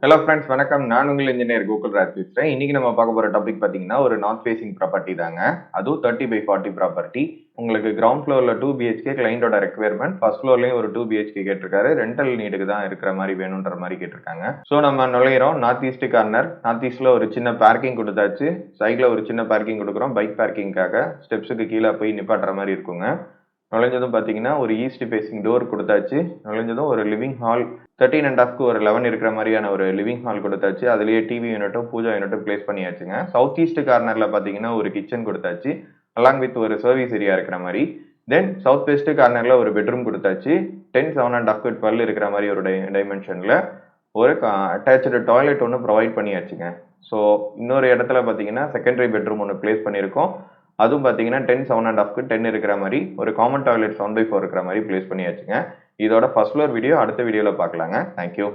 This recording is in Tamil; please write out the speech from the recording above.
ஹலோ ஃப்ரெண்ட்ஸ், வணக்கம். நான் உங்கள் இன்ஜினியர் கோகுல் ராஜ் பேசுகிறேன். இன்னைக்கு நம்ம பார்க்க போகிற டாபிக் பார்த்தீங்கன்னா ஒரு நார்த் ஃபேசிங் ப்ராப்பர்ட்டி தாங்க. அதுவும் 30/40 ப்ராப்பர்ட்டி. உங்களுக்கு கிரவுண்ட் ஃப்ளோரில் 2 பிஹெச்கே கிளைண்டோட ரெக்யர்மெண்ட், ஃபர்ஸ்ட் ஃப்ளோர்லேயும் ஒரு 2 பிஹெச்கே கேட்டிருக்காரு. ரெண்டல் நீடுக்கு தான் இருக்கிற மாதிரி வேணுன்ற மாதிரி கேட்டிருக்காங்க. ஸோ நம்ம நுழையிறோம். North east corner. நார்த் ஈஸ்டில் ஒரு சின்ன பார்க்கிங் கொடுத்தாச்சு. சைடில் ஒரு சின்ன பார்க்கிங் கொடுக்குறோம் பைக் பார்க்கிங்காக. ஸ்டெப்ஸுக்கு கீழே போய் நிப்பாட்டுற மாதிரி இருக்குங்க. நுழைஞ்சதும் பார்த்தீங்கன்னா ஒரு ஈஸ்ட் ஃபேசிங் டோர் கொடுத்தாச்சு. நுழைஞ்சதும் ஒரு லிவிங் ஹால் 13.5க்கு ஒரு 11 இருக்கிற மாதிரியான ஒரு லிவிங் ஹால் கொடுத்தாச்சு. அதுலேயே டிவி யூனிட்டும் பூஜா யூனிட்டும் பிளேஸ் பண்ணியாச்சுங்க. சவுத் ஈஸ்ட் கார்னரில் பார்த்தீங்கன்னா ஒரு கிச்சன் கொடுத்தாச்சு, அலாங் வித் ஒரு சர்வீஸ் ஏரியா இருக்கிற மாதிரி. தென் சவுத் வெஸ்ட் கார்னரில் ஒரு பெட்ரூம் கொடுத்தாச்சு. 10, 7.5, 12 இருக்கிற மாதிரி ஒரு டைமென்ஷனில் ஒரு அட்டாச்சு டாய்லெட் ஒன்று ப்ரொவைட் பண்ணியாச்சுங்க. ஸோ இன்னொரு இடத்துல பார்த்தீங்கன்னா செகண்டரி பெட்ரூம் ஒன்று பிளேஸ் பண்ணியிருக்கோம். அதுவும் பார்த்தீங்கன்னா 10, 7.5க்கு 10 இருக்கிற மாதிரி ஒரு காமன் டாய்லெட் 7/4 இருக்கிற மாதிரி பிளேஸ் பண்ணியாச்சுங்க. இதோட ஃபர்ஸ்ட் ஃப்ளோர் வீடியோ அடுத்த வீடியோவில் பார்க்கலாங்க. தேங்க்யூ.